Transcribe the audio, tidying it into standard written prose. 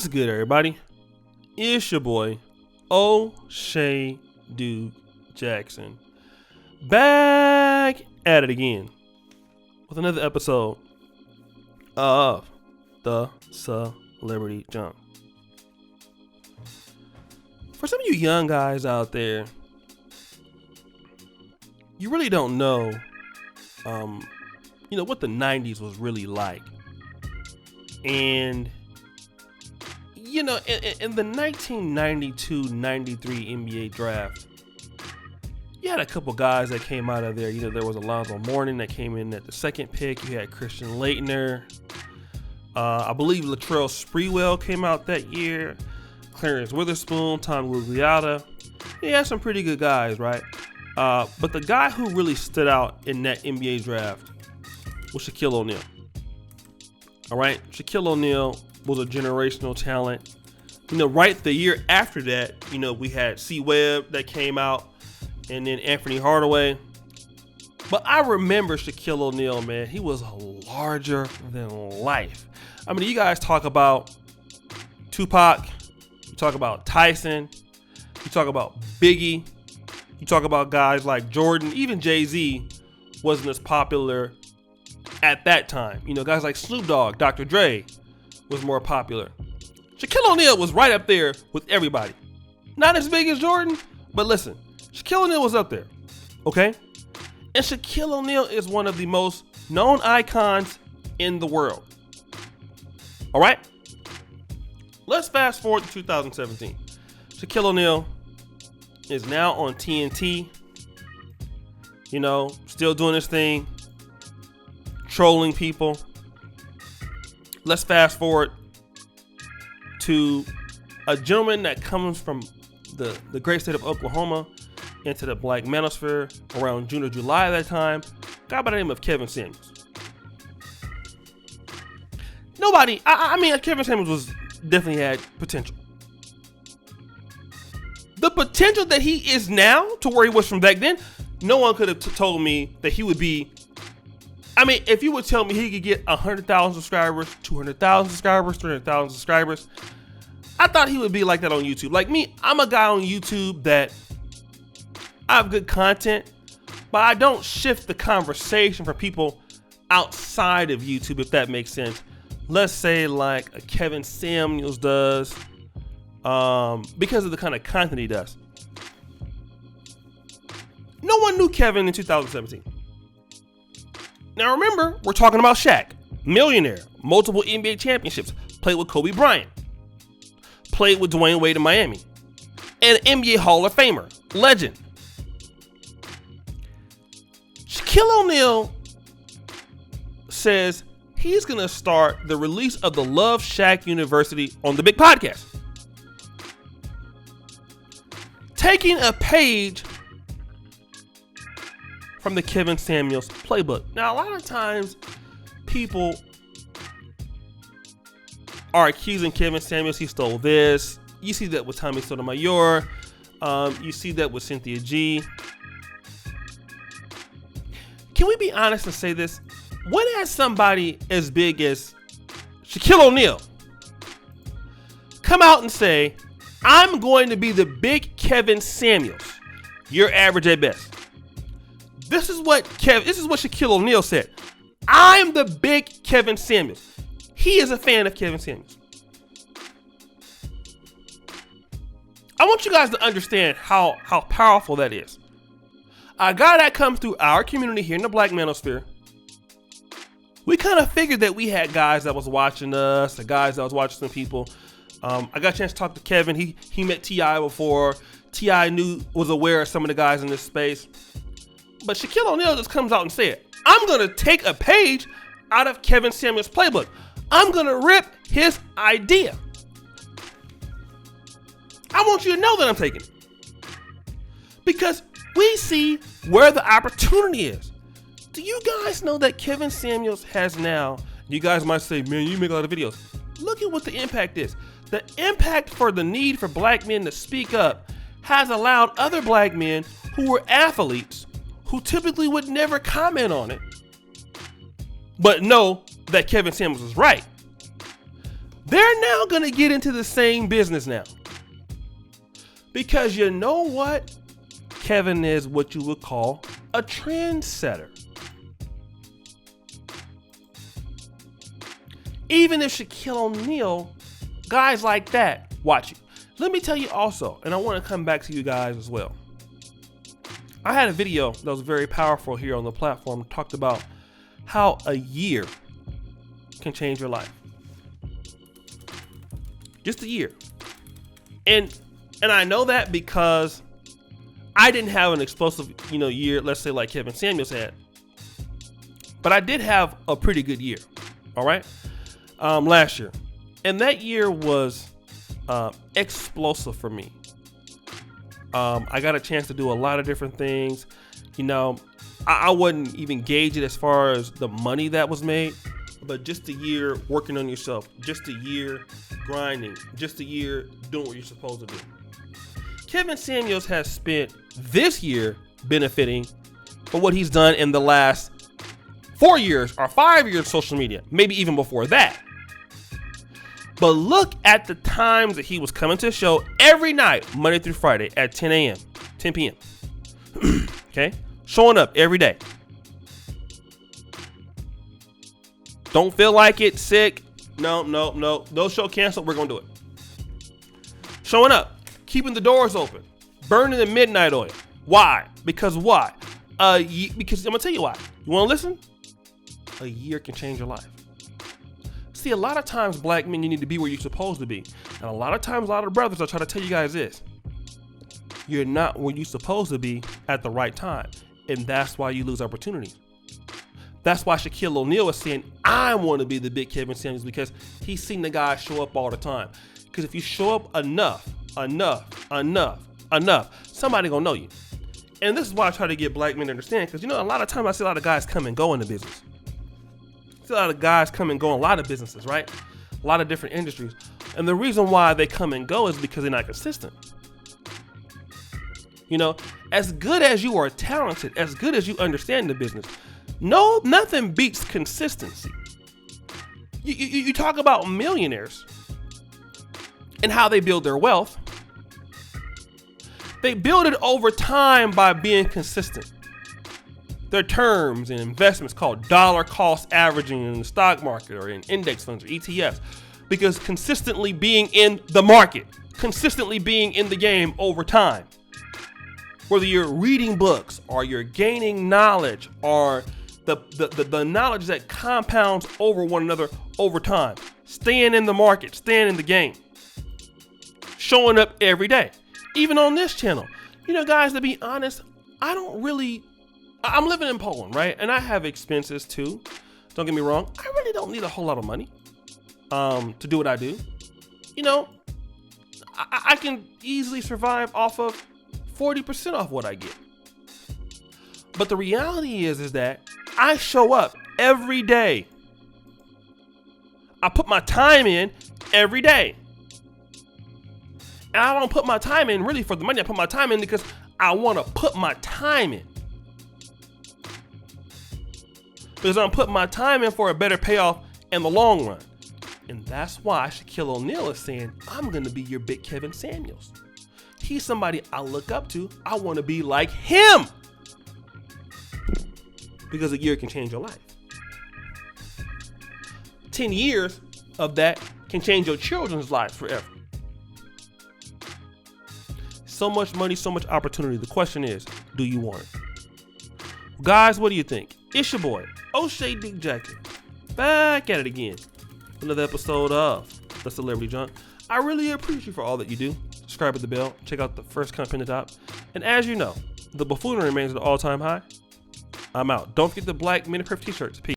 What's good, everybody? It's your boy, O'Shea Duke Jackson, back at it again with another episode of the Celebrity Jump. For some of you young guys out there, you really don't know, what the 90s was really like. And in the 1992-93 NBA draft, you had a couple guys that came out of there. There was Alonzo Mourning that came in at the second pick. You had Christian Laettner. I believe Latrell Sprewell came out that year. Clarence Witherspoon, Tom Gugliotta. You had some pretty good guys, right? But the guy who really stood out in that NBA draft was Shaquille O'Neal. All right, Shaquille O'Neal was a generational talent. Right the year after that, we had C. Webb that came out, and then Anthony Hardaway. But I remember Shaquille O'Neal, man. He was larger than life. I mean, you guys talk about Tupac, you talk about Tyson, you talk about Biggie, you talk about guys like Jordan, even Jay-Z wasn't as popular at that time. Guys like Snoop Dogg, Dr. Dre was more popular. Shaquille O'Neal was right up there with everybody. Not as big as Jordan, but listen, Shaquille O'Neal was up there, okay? And Shaquille O'Neal is one of the most known icons in the world. All right? Let's fast forward to 2017. Shaquille O'Neal is now on TNT, still doing his thing, trolling people. Let's fast forward to a gentleman that comes from the great state of Oklahoma into the black manosphere around June or July of that time, a guy by the name of Kevin Samuels. Kevin Samuels definitely had potential. The potential that he is now to where he was from back then, no one could have told me that he would be. If you would tell me he could get 100,000 subscribers, 200,000 subscribers, 300,000 subscribers, I thought he would be like that on YouTube. Like me, I'm a guy on YouTube that I have good content, but I don't shift the conversation for people outside of YouTube, if that makes sense. Let's say like a Kevin Samuels does, because of the kind of content he does. No one knew Kevin in 2017. Now remember, we're talking about Shaq, millionaire, multiple NBA championships, played with Kobe Bryant, played with Dwayne Wade in Miami, and an NBA Hall of Famer, legend. Shaquille O'Neal says he's going to start the release of the Love Shaq University on the Big Podcast, taking a page from the Kevin Samuels playbook. Now, a lot of times people are accusing Kevin Samuels he stole this. You see that with Tommy Sotomayor. You see that with Cynthia G. Can we be honest and say this? When has somebody as big as Shaquille O'Neal come out and say, I'm going to be the big Kevin Samuels? You're average at best. This is what Shaquille O'Neal said. I'm the big Kevin Samuels. He is a fan of Kevin Samuels. I want you guys to understand how powerful that is. A guy that comes through our community here in the black manosphere, we kind of figured that we had guys that was watching us, the guys that was watching some people. I got a chance to talk to Kevin. He met T.I. before. T.I. was aware of some of the guys in this space. But Shaquille O'Neal just comes out and said, I'm going to take a page out of Kevin Samuels' playbook. I'm going to rip his idea. I want you to know that I'm taking it. Because we see where the opportunity is. Do you guys know that Kevin Samuels has now, you guys might say, man, you make a lot of videos. Look at what the impact is. The impact for the need for black men to speak up has allowed other black men who were athletes, who typically would never comment on it, but know that Kevin Samuels is right. They're now going to get into the same business now. Because you know what? Kevin is what you would call a trendsetter. Even if Shaquille O'Neal, guys like that, watch it. Let me tell you also, and I want to come back to you guys as well. I had a video that was very powerful here on the platform, talked about how a year can change your life. Just a year. And I know that because I didn't have an explosive, year, let's say like Kevin Samuels had. But I did have a pretty good year, all right? Last year. And that year was explosive for me. I got a chance to do a lot of different things. I wouldn't even gauge it as far as the money that was made, but just a year working on yourself, just a year grinding, just a year doing what you're supposed to do. Kevin Samuels has spent this year benefiting from what he's done in the last 4 years or 5 years of social media, maybe even before that. But look at the times that he was coming to the show every night, Monday through Friday at 10 a.m., 10 p.m. Okay? Showing up every day. Don't feel like it, sick. No. No show canceled. We're going to do it. Showing up, keeping the doors open, burning the midnight oil. Why? Because why? Because I'm going to tell you why. You want to listen? A year can change your life. See, a lot of times, black men, you need to be where you're supposed to be. And a lot of times, a lot of brothers, I try to tell you guys this. You're not where you're supposed to be at the right time. And that's why you lose opportunities. That's why Shaquille O'Neal is saying, I want to be the big Kevin Samuels, because he's seen the guy show up all the time. Because if you show up enough, somebody gonna know you. And this is why I try to get black men to understand, because a lot of times I see a lot of guys come and go in the business. I see a lot of guys come and go in a lot of businesses, right? A lot of different industries. And the reason why they come and go is because they're not consistent. As good as you are talented, as good as you understand the business, nothing beats consistency. You talk about millionaires and how they build their wealth. They build it over time by being consistent. There are terms and investments called dollar cost averaging in the stock market or in index funds or ETFs, because consistently being in the market, consistently being in the game over time. Whether you're reading books or you're gaining knowledge or the knowledge that compounds over one another over time. Staying in the market, staying in the game. Showing up every day. Even on this channel. Guys, to be honest, I'm living in Poland, right? And I have expenses too. Don't get me wrong. I really don't need a whole lot of money to do what I do. I can easily survive off of 40% off what I get. But the reality is that I show up every day. I put my time in every day. And I don't put my time in really for the money. I put my time in because I want to put my time in. Because I'm putting my time in for a better payoff in the long run. And that's why Shaquille O'Neal is saying, I'm going to be your big Kevin Samuels. He's somebody I look up to. I want to be like him. Because a year can change your life. 10 years of that can change your children's lives forever. So much money, so much opportunity. The question is, do you want it? Guys, what do you think? It's your boy, O'Shea Dick Jacket, back at it again. Another episode of The Celebrity Junk. I really appreciate you for all that you do. Subscribe with the bell. Check out the first comment at the top. And as you know, the buffoonery remains at an all-time high. I'm out. Don't forget the black mini perf t-shirts. Peace.